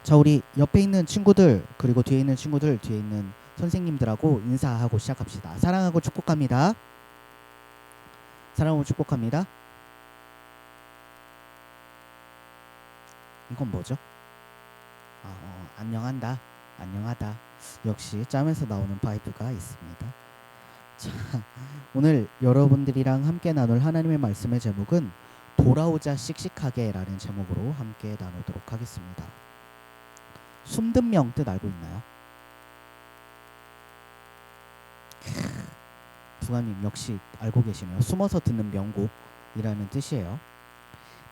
자, 우리 옆에 있는 친구들 그리고 뒤에 있는 친구들, 뒤에 있는 선생님들하고 인사하고 시작합시다. 사랑하고 축복합니다. 사랑하고 축복합니다. 이건 뭐죠? 안녕한다, 안녕하다. 역시 짬에서 나오는 바이브가 있습니다. 자, 오늘 여러분들이랑 함께 나눌 하나님의 말씀의 제목은 돌아오자 씩씩하게 라는 제목으로 함께 나누도록 하겠습니다. 숨든 명 뜻 알고 있나요? 부가님 역시 알고 계시네요. 숨어서 듣는 명곡이라는 뜻이에요.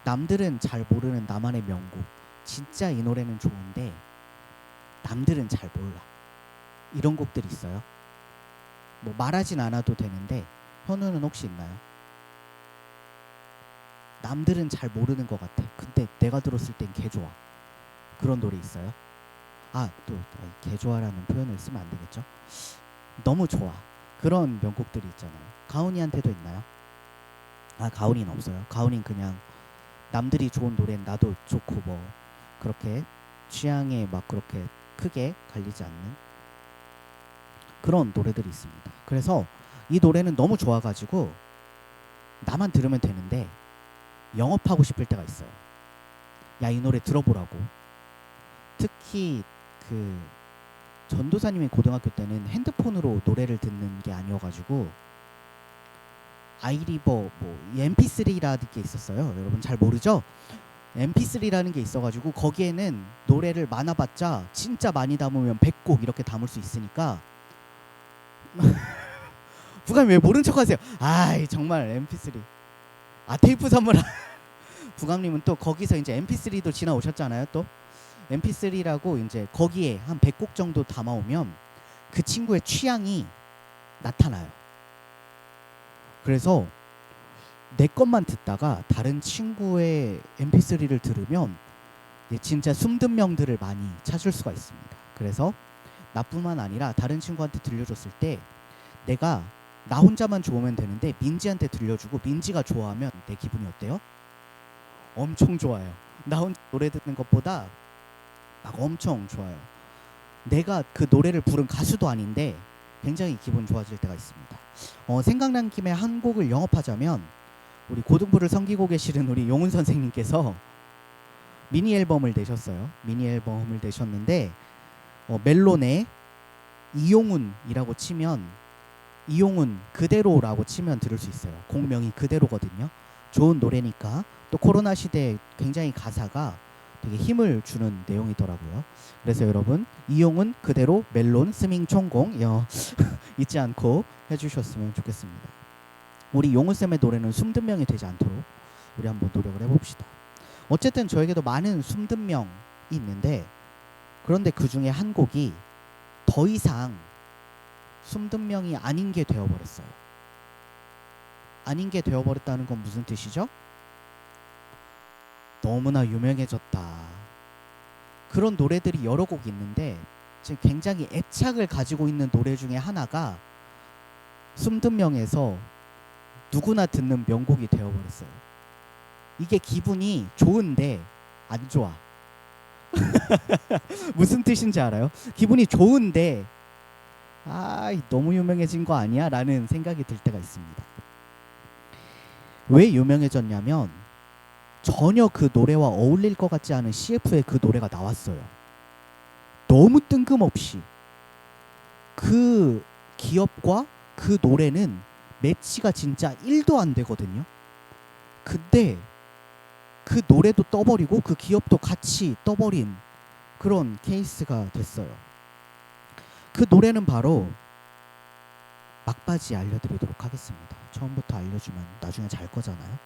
남들은 잘 모르는 나만의 명곡. 진짜 이 노래는 좋은데 남들은 잘 몰라. 이런 곡들이 있어요. 뭐 말하진 않아도 되는데 현우는 혹시 있나요? 남들은 잘 모르는 것 같아. 근데 내가 들었을 땐 개 좋아. 그런 노래 있어요? 또 개 좋아라는 표현을 쓰면 안 되겠죠? 너무 좋아. 그런 명곡들이 있잖아요. 가온이한테도 있나요? 가온이는 없어요. 가온이는 그냥 남들이 좋은 노래는 나도 좋고 뭐 그렇게 취향에 막 그렇게 크게 갈리지 않는 그런 노래들이 있습니다. 그래서 이 노래는 너무 좋아가지고 나만 들으면 되는데 영업하고 싶을 때가 있어요. 야, 이 노래 들어보라고. 특히 그 전도사님이 고등학교 때는 핸드폰으로 노래를 듣는 게 아니어가지고 아이리버 뭐 MP3라는 게 있었어요. 여러분 잘 모르죠? MP3라는 게 있어가지고 거기에는 노래를 많아봤자 진짜 많이 담으면 100곡 이렇게 담을 수 있으니까 부감이 왜 모른 척하세요? 정말 MP3 테이프 선물 부감님은 또 거기서 이제 MP3도 지나오셨잖아요. 또 MP3라고 이제 거기에 한 100곡 정도 담아오면 그 친구의 취향이 나타나요. 그래서 내 것만 듣다가 다른 친구의 MP3를 들으면 진짜 숨든 명들을 많이 찾을 수가 있습니다. 그래서 나뿐만 아니라 다른 친구한테 들려줬을 때 내가 나 혼자만 좋으면 되는데 민지한테 들려주고 민지가 좋아하면 내 기분이 어때요? 엄청 좋아요. 나 혼자 노래 듣는 것보다 막 엄청 좋아요. 내가 그 노래를 부른 가수도 아닌데 굉장히 기분 좋아질 때가 있습니다. 생각난 김에 한 곡을 영업하자면 우리 고등부를 섬기고 계시는 우리 용훈 선생님께서 미니 앨범을 내셨어요. 미니 앨범을 내셨는데 멜론에 이용훈이라고 치면 이용훈 그대로라고 치면 들을 수 있어요. 곡명이 그대로거든요. 좋은 노래니까 또 코로나 시대에 굉장히 가사가 되게 힘을 주는 내용이더라고요. 그래서 여러분 이용훈 그대로 멜론 스밍 총공 잊지 않고 해주셨으면 좋겠습니다. 우리 용훈쌤의 노래는 숨든 명이 되지 않도록 우리 한번 노력을 해봅시다. 어쨌든 저에게도 많은 숨든 명이 있는데 그런데 그 중에 한 곡이 더 이상 숨든 명이 아닌 게 되어버렸어요. 아닌 게 되어버렸다는 건 무슨 뜻이죠? 너무나 유명해졌다. 그런 노래들이 여러 곡 있는데 지금 굉장히 애착을 가지고 있는 노래 중에 하나가 숨든 명에서 누구나 듣는 명곡이 되어버렸어요. 이게 기분이 좋은데 안 좋아. 무슨 뜻인지 알아요? 기분이 좋은데 너무 유명해진 거 아니야? 라는 생각이 들 때가 있습니다. 왜 유명해졌냐면 전혀 그 노래와 어울릴 것 같지 않은 CF의 그 노래가 나왔어요. 너무 뜬금없이 그 기업과 그 노래는 매치가 진짜 1도 안 되거든요. 근데 그 노래도 떠버리고 그 기업도 같이 떠버린 그런 케이스가 됐어요. 그 노래는 바로 막바지 알려드리도록 하겠습니다. 처음부터 알려주면 나중에 잘 거잖아요.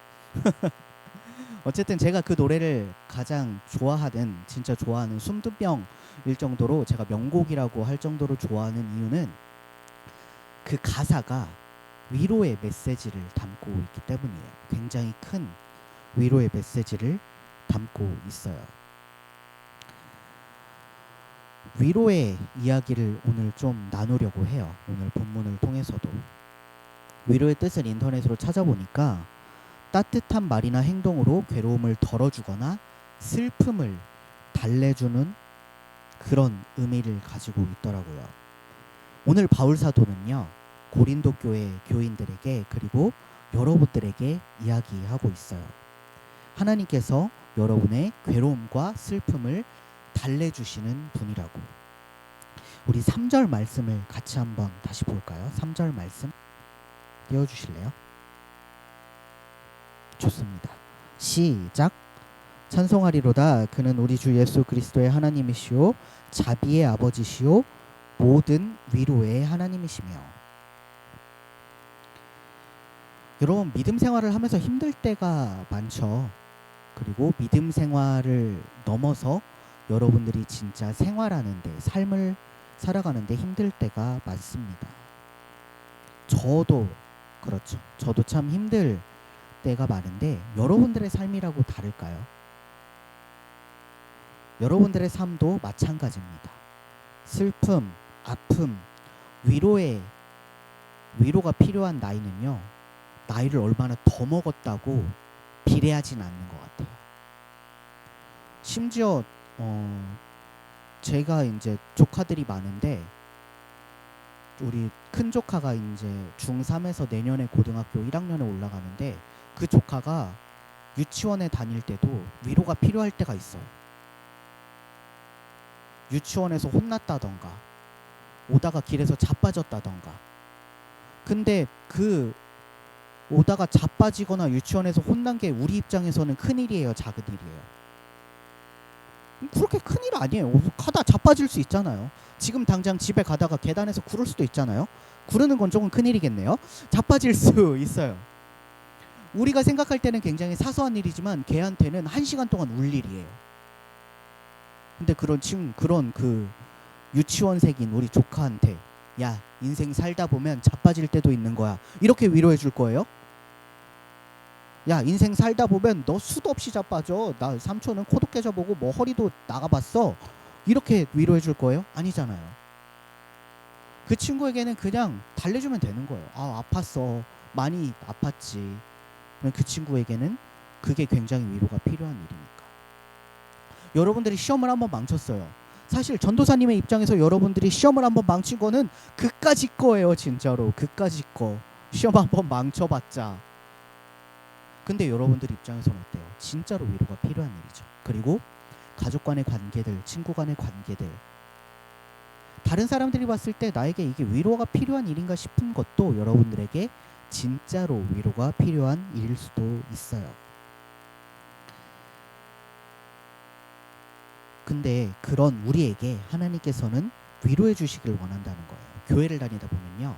어쨌든 제가 그 노래를 가장 좋아하는 진짜 좋아하는 숨든 명일 정도로 제가 명곡이라고 할 정도로 좋아하는 이유는 그 가사가 위로의 메시지를 담고 있기 때문이에요. 굉장히 큰 위로의 메시지를 담고 있어요. 위로의 이야기를 오늘 좀 나누려고 해요. 오늘 본문을 통해서도 위로의 뜻을 인터넷으로 찾아보니까 따뜻한 말이나 행동으로 괴로움을 덜어주거나 슬픔을 달래주는 그런 의미를 가지고 있더라고요. 오늘 바울 사도는요, 고린도 교회 교인들에게 그리고 여러분들에게 이야기하고 있어요. 하나님께서 여러분의 괴로움과 슬픔을 달래주시는 분이라고. 우리 3절 말씀을 같이 한번 다시 볼까요? 3절 말씀 띄워주실래요? 좋습니다. 시작. 찬송하리로다. 그는 우리 주 예수 그리스도의 하나님이시오 자비의 아버지시오 모든 위로의 하나님이시며. 여러분, 믿음 생활을 하면서 힘들 때가 많죠. 그리고 믿음 생활을 넘어서 여러분들이 진짜 생활하는데, 삶을 살아가는데 힘들 때가 많습니다. 저도 그렇죠. 저도 참 힘들 때가 많은데 여러분들의 삶이라고 다를까요? 여러분들의 삶도 마찬가지입니다. 슬픔, 아픔, 위로가 필요한 나이는요, 나이를 얼마나 더 먹었다고 비례하진 않는 것 같아요. 심지어 제가 이제 조카들이 많은데, 우리 큰 조카가 이제 중3에서 내년에 고등학교 1학년에 올라가는데, 그 조카가 유치원에 다닐 때도 위로가 필요할 때가 있어요. 유치원에서 혼났다던가 오다가 길에서 자빠졌다던가. 근데 그 오다가 자빠지거나 유치원에서 혼난 게 우리 입장에서는 큰일이에요, 작은 일이에요? 그렇게 큰일 아니에요. 가다 자빠질 수 있잖아요. 지금 당장 집에 가다가 계단에서 구를 수도 있잖아요. 구르는 건 조금 큰일이겠네요. 자빠질 수 있어요. 우리가 생각할 때는 굉장히 사소한 일이지만 걔한테는 1시간 동안 울 일이에요. 근데 그런 그 유치원생인 우리 조카한테, 야, 인생 살다 보면 자빠질 때도 있는 거야, 이렇게 위로해 줄 거예요? 야, 인생 살다 보면 너 수도 없이 자빠져, 나 삼촌은 코도 깨져보고 뭐 허리도 나가봤어, 이렇게 위로해 줄 거예요? 아니잖아요. 그 친구에게는 그냥 달래주면 되는 거예요. 아, 아팠어, 많이 아팠지. 그 친구에게는 그게 굉장히 위로가 필요한 일이니까. 여러분들이 시험을 한번 망쳤어요. 사실 전도사님의 입장에서 여러분들이 시험을 한번 망친 거는 그까짓 거예요. 진짜로 그까짓 거. 시험 한번 망쳐봤자. 근데 여러분들 입장에서는 어때요? 진짜로 위로가 필요한 일이죠. 그리고 가족 간의 관계들, 친구 간의 관계들, 다른 사람들이 봤을 때 나에게 이게 위로가 필요한 일인가 싶은 것도 여러분들에게 진짜로 위로가 필요한 일일 수도 있어요. 근데 그런 우리에게 하나님께서는 위로해 주시길 원한다는 거예요. 교회를 다니다 보면요.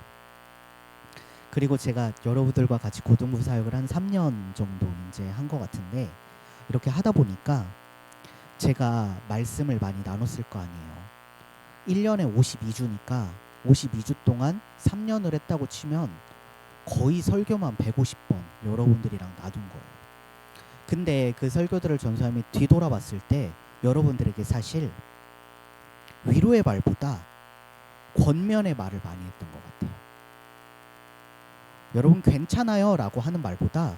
그리고 제가 여러분들과 같이 고등부 사역을 한 3년 정도 이제 한 것 같은데, 이렇게 하다 보니까 제가 말씀을 많이 나눴을 거 아니에요. 1년에 52주니까 52주 동안 3년을 했다고 치면 거의 설교만 150번 여러분들이랑 나눈 거예요. 근데 그 설교들을 전사님이 뒤돌아봤을 때 여러분들에게 사실 위로의 말보다 권면의 말을 많이 했던 것 같아요. 여러분 괜찮아요 라고 하는 말보다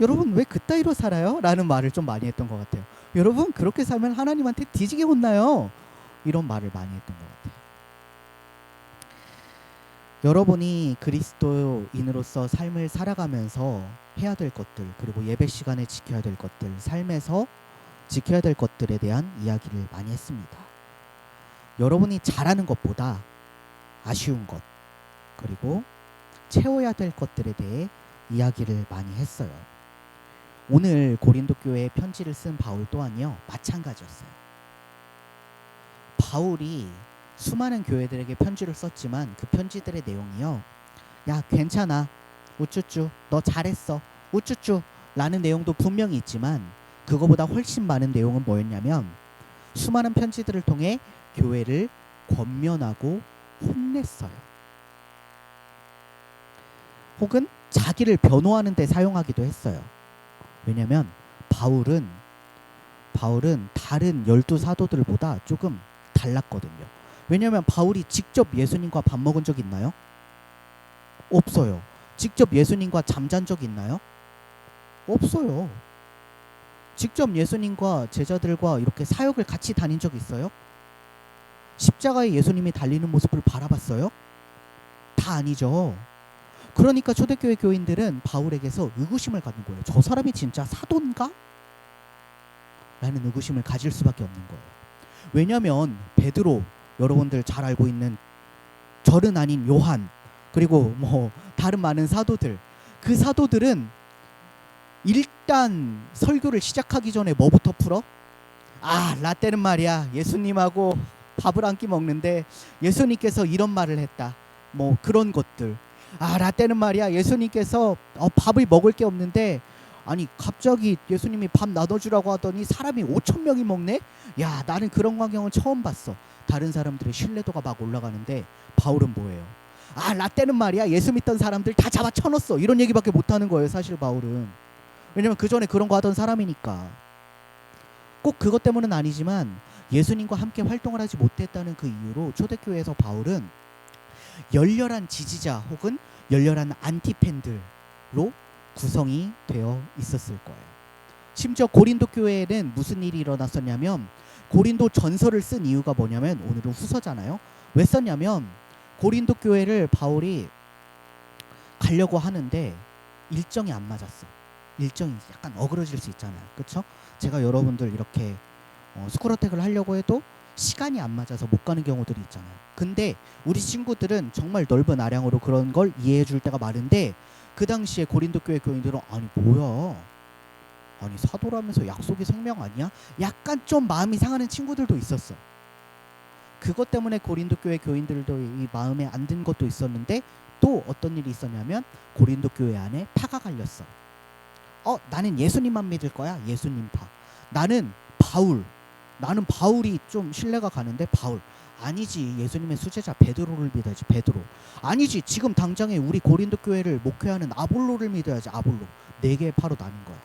여러분 왜 그따위로 살아요? 라는 말을 좀 많이 했던 것 같아요. 여러분 그렇게 살면 하나님한테 뒤지게 혼나요. 이런 말을 많이 했던 것 같아요. 여러분이 그리스도인으로서 삶을 살아가면서 해야 될 것들, 그리고 예배 시간에 지켜야 될 것들, 삶에서 지켜야 될 것들에 대한 이야기를 많이 했습니다. 여러분이 잘하는 것보다 아쉬운 것, 그리고 채워야 될 것들에 대해 이야기를 많이 했어요. 오늘 고린도 교회에 편지를 쓴 바울 또한요, 마찬가지였어요. 바울이 수많은 교회들에게 편지를 썼지만 그 편지들의 내용이요, 야 괜찮아, 우쭈쭈, 너 잘했어, 우쭈쭈 라는 내용도 분명히 있지만 그거보다 훨씬 많은 내용은 뭐였냐면, 수많은 편지들을 통해 교회를 권면하고 혼냈어요. 혹은 자기를 변호하는 데 사용하기도 했어요. 왜냐하면 바울은 다른 12사도들보다 조금 달랐거든요. 왜냐하면 바울이 직접 예수님과 밥 먹은 적 있나요? 없어요. 직접 예수님과 잠잔 적 있나요? 없어요. 직접 예수님과 제자들과 이렇게 사역을 같이 다닌 적 있어요? 십자가에 예수님이 달리는 모습을 바라봤어요? 다 아니죠. 그러니까 초대교회 교인들은 바울에게서 의구심을 갖는 거예요. 저 사람이 진짜 사도인가? 라는 의구심을 가질 수밖에 없는 거예요. 왜냐하면 베드로, 여러분들 잘 알고 있는 절은 아닌 요한, 그리고 뭐 다른 많은 사도들, 그 사도들은 일단 설교를 시작하기 전에 뭐부터 풀어? 라떼는 말이야, 예수님하고 밥을 한 끼 먹는데 예수님께서 이런 말을 했다, 뭐 그런 것들. 라떼는 말이야, 예수님께서 밥을 먹을 게 없는데 아니 갑자기 예수님이 밥 나눠주라고 하더니 사람이 5,000명이 먹네? 야, 나는 그런 광경은 처음 봤어. 다른 사람들의 신뢰도가 막 올라가는데 바울은 뭐예요? 라떼는 말이야, 예수 믿던 사람들 다 잡아 쳐넣었어, 이런 얘기밖에 못하는 거예요 사실 바울은. 왜냐면 그 전에 그런 거 하던 사람이니까. 꼭 그것 때문은 아니지만 예수님과 함께 활동을 하지 못했다는 그 이유로 초대교회에서 바울은 열렬한 지지자 혹은 열렬한 안티팬들로 구성이 되어 있었을 거예요. 심지어 고린도 교회에는 무슨 일이 일어났었냐면, 고린도 전서를 쓴 이유가 뭐냐면, 오늘은 후서잖아요. 왜 썼냐면 고린도 교회를 바울이 가려고 하는데 일정이 안 맞았어. 일정이 약간 어그러질 수 있잖아요. 그렇죠? 제가 여러분들 이렇게 스쿨어택을 하려고 해도 시간이 안 맞아서 못 가는 경우들이 있잖아요. 근데 우리 친구들은 정말 넓은 아량으로 그런 걸 이해해 줄 때가 많은데, 그 당시에 고린도 교회 교인들은 아니 뭐야, 아니 사도라면서 약속이 생명 아니야? 약간 좀 마음이 상하는 친구들도 있었어. 그것 때문에 고린도 교회 교인들도 이 마음에 안 든 것도 있었는데, 또 어떤 일이 있었냐면 고린도 교회 안에 파가 갈렸어. 나는 예수님만 믿을 거야. 예수님파. 나는 바울이 좀 신뢰가 가는데 바울. 아니지, 예수님의 수제자 베드로를 믿어야지. 베드로. 아니지, 지금 당장에 우리 고린도 교회를 목회하는 아볼로를 믿어야지. 아볼로. 4개의 파로 나뉜 거야.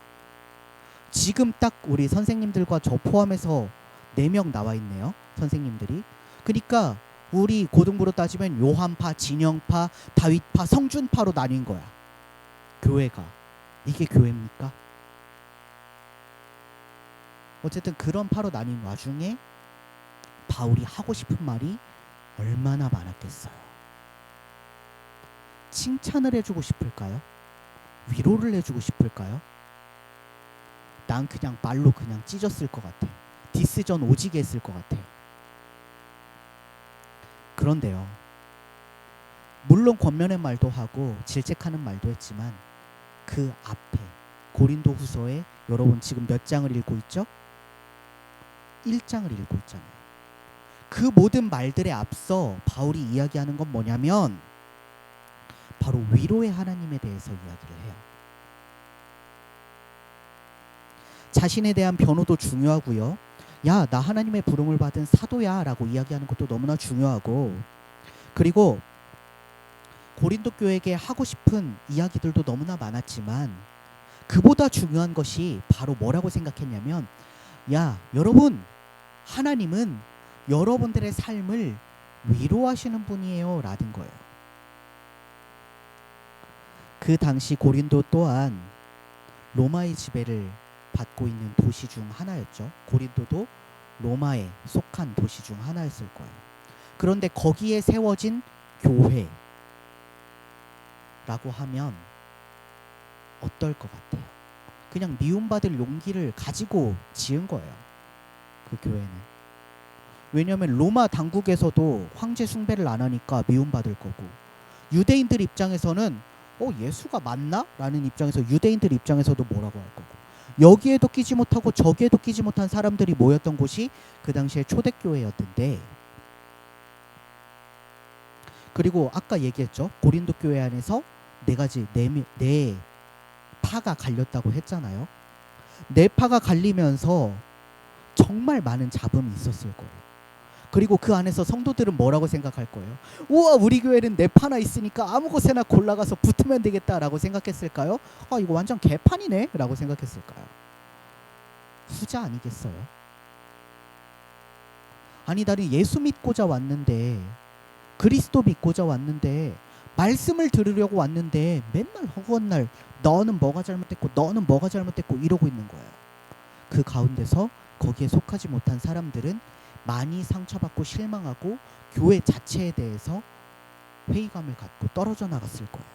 지금 딱 우리 선생님들과 저 포함해서 4명 나와 있네요, 선생님들이. 그러니까 우리 고등부로 따지면 요한파, 진영파, 다윗파, 성준파로 나뉜 거야, 교회가. 이게 교회입니까? 어쨌든 그런 파로 나뉜 와중에 바울이 하고 싶은 말이 얼마나 많았겠어요. 칭찬을 해주고 싶을까요? 위로를 해주고 싶을까요? 난 그냥 말로 그냥 찢었을 것 같아. 디스전 오지게 했을 것 같아. 그런데요, 물론 권면의 말도 하고 질책하는 말도 했지만 그 앞에 고린도 후서에 여러분 지금 몇 장을 읽고 있죠? 1장을 읽고 있잖아요. 그 모든 말들에 앞서 바울이 이야기하는 건 뭐냐면 바로 위로의 하나님에 대해서 이야기를 해요. 자신에 대한 변호도 중요하고요. 야, 나 하나님의 부름을 받은 사도야 라고 이야기하는 것도 너무나 중요하고, 그리고 고린도 교회에게 하고 싶은 이야기들도 너무나 많았지만 그보다 중요한 것이 바로 뭐라고 생각했냐면, 야, 여러분, 하나님은 여러분들의 삶을 위로하시는 분이에요 라는 거예요. 그 당시 고린도 또한 로마의 지배를 받고 있는 도시 중 하나였죠. 고린도도 로마에 속한 도시 중 하나였을 거예요. 그런데 거기에 세워진 교회라고 하면 어떨 것 같아요? 그냥 미움받을 용기를 가지고 지은 거예요, 그 교회는. 왜냐하면 로마 당국에서도 황제 숭배를 안 하니까 미움받을 거고, 유대인들 입장에서는 예수가 맞나? 라는 입장에서 유대인들 입장에서도 뭐라고 할 거고, 여기에도 끼지 못하고 저기에도 끼지 못한 사람들이 모였던 곳이 그 당시에 초대교회였는데, 그리고 아까 얘기했죠, 고린도 교회 안에서 네 파가 갈렸다고 했잖아요. 4파가 갈리면서 정말 많은 잡음이 있었을 거예요. 그리고 그 안에서 성도들은 뭐라고 생각할 거예요? 우와, 우리 교회는 4파나 있으니까 아무 곳에나 골라가서 붙으면 되겠다라고 생각했을까요? 이거 완전 개판이네 라고 생각했을까요? 후자 아니겠어요? 아니, 나는 예수 믿고자 왔는데, 그리스도 믿고자 왔는데, 말씀을 들으려고 왔는데 맨날 허구한 날 너는 뭐가 잘못됐고 너는 뭐가 잘못됐고 이러고 있는 거예요. 그 가운데서 거기에 속하지 못한 사람들은 많이 상처받고 실망하고 교회 자체에 대해서 회의감을 갖고 떨어져 나갔을 거예요.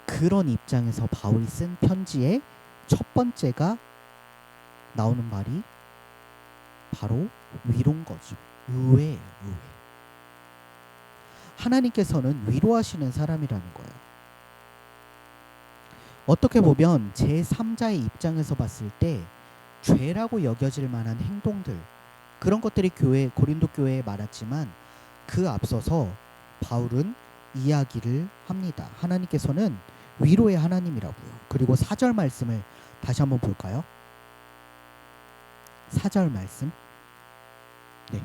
그런 입장에서 바울이 쓴 편지의 첫 번째가 나오는 말이 바로 위로인 거죠. 의외예요. 의외. 하나님께서는 위로하시는 사람이라는 거예요. 어떻게 보면 제3자의 입장에서 봤을 때 죄라고 여겨질 만한 행동들, 그런 것들이 고린도 교회에 많았지만 그 앞서서 바울은 이야기를 합니다. 하나님께서는 위로의 하나님이라고요. 그리고 4절 말씀을 다시 한번 볼까요? 4절 말씀. 네.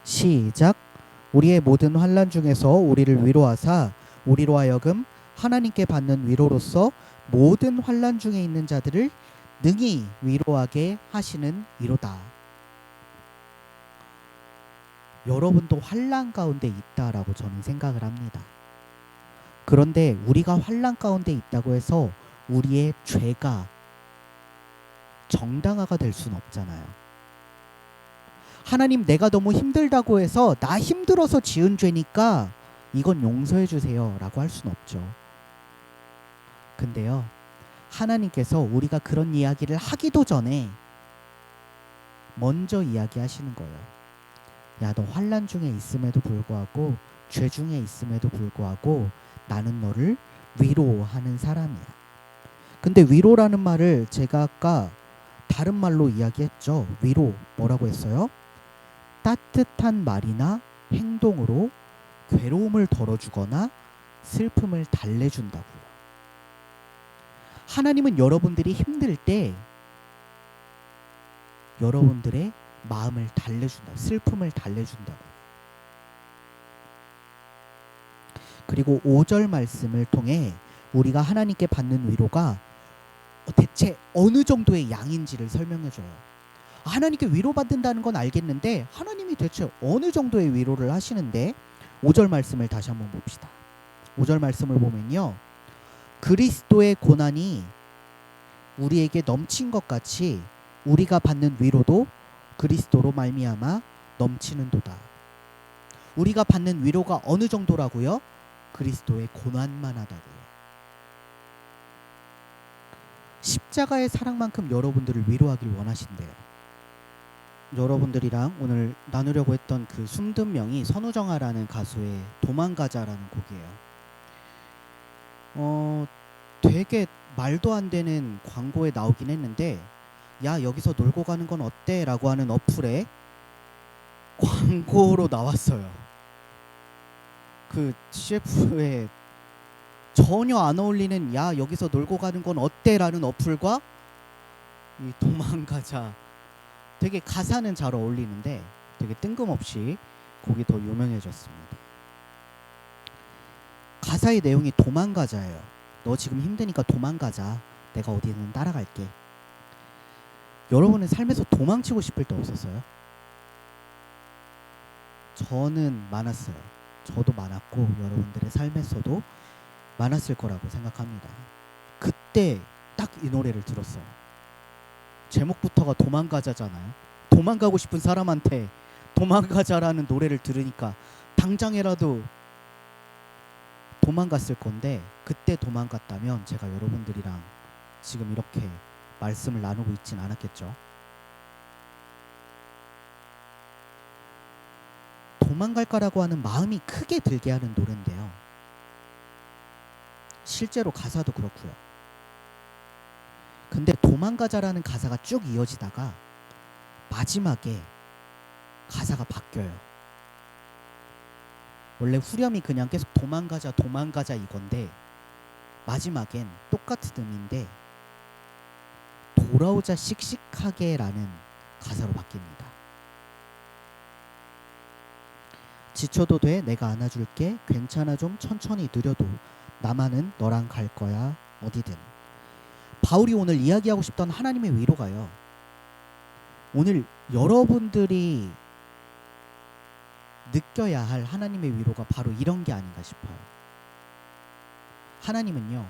시작. 우리의 모든 환난 중에서 우리를 위로하사 우리로 하여금 하나님께 받는 위로로서 모든 환난 중에 있는 자들을 능히 위로하게 하시는 이로다. 여러분도 환난 가운데 있다라고 저는 생각을 합니다. 그런데 우리가 환난 가운데 있다고 해서 우리의 죄가 정당화가 될 수는 없잖아요. 하나님, 내가 너무 힘들다고 해서 나 힘들어서 지은 죄니까 이건 용서해 주세요 라고 할 수는 없죠. 근데요, 하나님께서 우리가 그런 이야기를 하기도 전에 먼저 이야기하시는 거예요. 야, 너 환난 중에 있음에도 불구하고, 죄 중에 있음에도 불구하고 나는 너를 위로하는 사람이야. 근데 위로라는 말을 제가 아까 다른 말로 이야기했죠. 위로 뭐라고 했어요? 따뜻한 말이나 행동으로 괴로움을 덜어주거나 슬픔을 달래준다고요. 하나님은 여러분들이 힘들 때 여러분들의 마음을 달래준다, 슬픔을 달래준다고. 그리고 5절 말씀을 통해 우리가 하나님께 받는 위로가 대체 어느 정도의 양인지를 설명해줘요. 하나님께 위로받는다는 건 알겠는데 하나님이 대체 어느 정도의 위로를 하시는데, 5절 말씀을 다시 한번 봅시다. 5절 말씀을 보면요, 그리스도의 고난이 우리에게 넘친 것 같이 우리가 받는 위로도 그리스도로 말미암아 넘치는도다. 우리가 받는 위로가 어느 정도라고요? 그리스도의 고난만 하다고요. 십자가의 사랑만큼 여러분들을 위로하길 원하신대요. 여러분들이랑 오늘 나누려고 했던 그 숨든 명이 선우정아라는 가수의 도망가자라는 곡이에요. 되게 말도 안 되는 광고에 나오긴 했는데, 야, 여기서 놀고 가는 건 어때? 라고 하는 어플에 광고로 나왔어요. 그 CF에 전혀 안 어울리는 야, 여기서 놀고 가는 건 어때? 라는 어플과 이 도망가자, 되게 가사는 잘 어울리는데 되게 뜬금없이 곡이 더 유명해졌습니다. 가사의 내용이 도망가자예요. 너 지금 힘드니까 도망가자. 내가 어디든 따라갈게. 여러분의 삶에서 도망치고 싶을 때 없었어요? 저는 많았어요. 저도 많았고 여러분들의 삶에서도 많았을 거라고 생각합니다. 그때 딱 이 노래를 들었어요. 제목부터가 도망가자잖아요. 도망가고 싶은 사람한테 도망가자라는 노래를 들으니까 당장이라도 도망갔을 건데, 그때 도망갔다면 제가 여러분들이랑 지금 이렇게 말씀을 나누고 있진 않았겠죠. 도망갈까라고 하는 마음이 크게 들게 하는 노래인데요, 실제로 가사도 그렇고요. 근데 도망가자라는 가사가 쭉 이어지다가 마지막에 가사가 바뀌어요. 원래 후렴이 그냥 계속 도망가자 도망가자 이건데 마지막엔 똑같은 의미인데 돌아오자 씩씩하게 라는 가사로 바뀝니다. 지쳐도 돼, 내가 안아줄게, 괜찮아, 좀 천천히 느려도 나만은 너랑 갈 거야, 어디든. 바울이 오늘 이야기하고 싶던 하나님의 위로가요, 오늘 여러분들이 느껴야 할 하나님의 위로가 바로 이런 게 아닌가 싶어요. 하나님은요,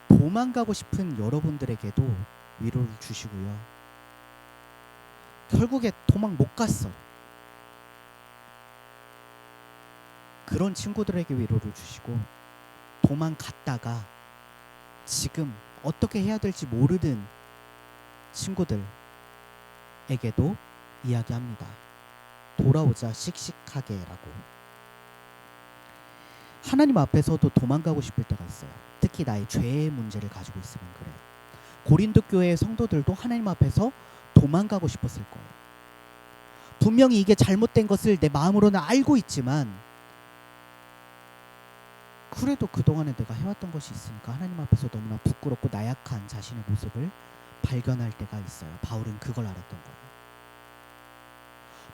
도망가고 싶은 여러분들에게도 위로를 주시고요, 결국에 도망 못 갔어. 그런 친구들에게 위로를 주시고, 도망갔다가 지금 어떻게 해야 될지 모르는 친구들에게도 이야기합니다. 돌아오자 씩씩하게라고. 하나님 앞에서도 도망가고 싶을 때가 있어요. 특히 나의 죄의 문제를 가지고 있으면 그래요. 고린도 교회의 성도들도 하나님 앞에서 도망가고 싶었을 거예요. 분명히 이게 잘못된 것을 내 마음으로는 알고 있지만, 그래도 그동안에 내가 해왔던 것이 있으니까 하나님 앞에서 너무나 부끄럽고 나약한 자신의 모습을 발견할 때가 있어요. 바울은 그걸 알았던 거예요.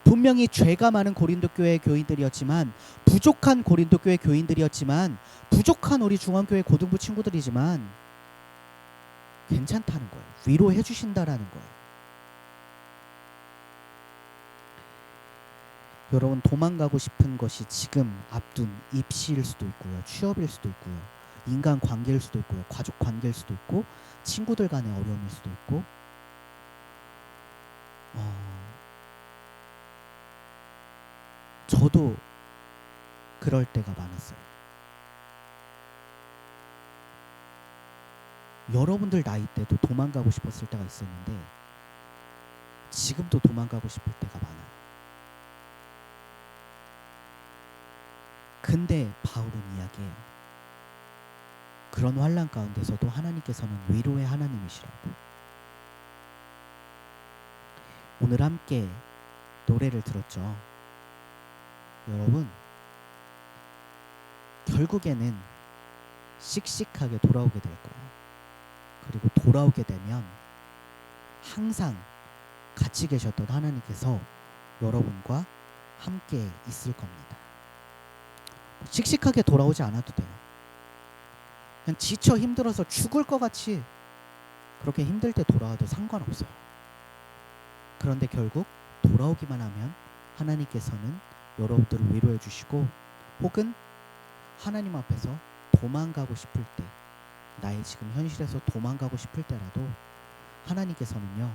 분명히 죄가 많은 고린도 교회 교인들이었지만, 부족한 고린도 교회 교인들이었지만, 부족한 우리 중앙교회 고등부 친구들이지만 괜찮다는 거예요. 위로해 주신다라는 거예요. 여러분, 도망가고 싶은 것이 지금 앞둔 입시일 수도 있고요, 취업일 수도 있고요, 인간 관계일 수도 있고요, 가족 관계일 수도 있고, 친구들 간의 어려움일 수도 있고, 저도 그럴 때가 많았어요. 여러분들 나이 때도 도망가고 싶었을 때가 있었는데 지금도 도망가고 싶을 때가 많아요. 근데 바울은 이야기해요. 그런 환난 가운데서도 하나님께서는 위로의 하나님이시라고. 오늘 함께 노래를 들었죠. 여러분, 결국에는 씩씩하게 돌아오게 될 거예요. 그리고 돌아오게 되면 항상 같이 계셨던 하나님께서 여러분과 함께 있을 겁니다. 씩씩하게 돌아오지 않아도 돼요. 그냥 지쳐 힘들어서 죽을 것 같이 그렇게 힘들 때 돌아와도 상관없어요. 그런데 결국 돌아오기만 하면 하나님께서는 여러분들을 위로해 주시고, 혹은 하나님 앞에서 도망가고 싶을 때, 나의 지금 현실에서 도망가고 싶을 때라도 하나님께서는요,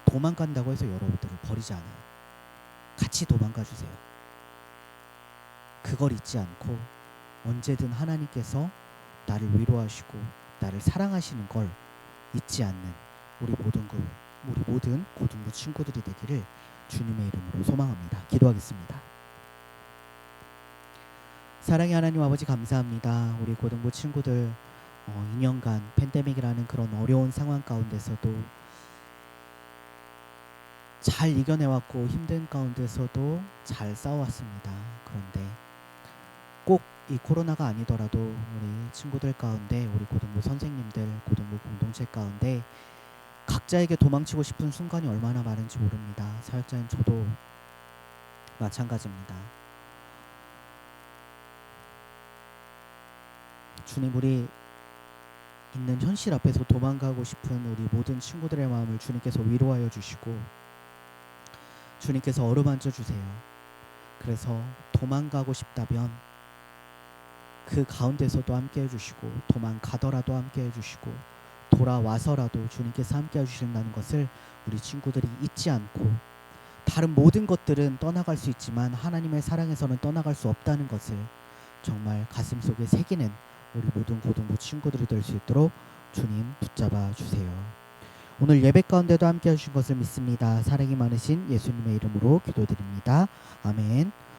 도망간다고 해서 여러분들을 버리지 않아요. 같이 도망가 주세요. 그걸 잊지 않고 언제든 하나님께서 나를 위로하시고 나를 사랑하시는 걸 잊지 않는 우리 모든 고등부 친구들이 되기를 주님의 이름으로 소망합니다. 기도하겠습니다. 사랑의 하나님 아버지, 감사합니다. 우리 고등부 친구들 2년간 팬데믹이라는 그런 어려운 상황 가운데서도 잘 이겨내왔고, 힘든 가운데서도 잘 싸워왔습니다. 그런데 꼭 이 코로나가 아니더라도 우리 친구들 가운데, 우리 고등부 선생님들, 고등부 공동체 가운데 각자에게 도망치고 싶은 순간이 얼마나 많은지 모릅니다. 사역자인 저도 마찬가지입니다. 주님, 우리 있는 현실 앞에서 도망가고 싶은 우리 모든 친구들의 마음을 주님께서 위로하여 주시고, 주님께서 어루만져 주세요. 그래서 도망가고 싶다면 그 가운데서도 함께 해주시고, 도망가더라도 함께 해주시고, 돌아와서라도 주님께서 함께 해주신다는 것을 우리 친구들이 잊지 않고, 다른 모든 것들은 떠나갈 수 있지만 하나님의 사랑에서는 떠나갈 수 없다는 것을 정말 가슴속에 새기는 우리 모든 고등부 친구들이 될 수 있도록 주님 붙잡아 주세요. 오늘 예배 가운데도 함께 해주신 것을 믿습니다. 사랑이 많으신 예수님의 이름으로 기도드립니다. 아멘.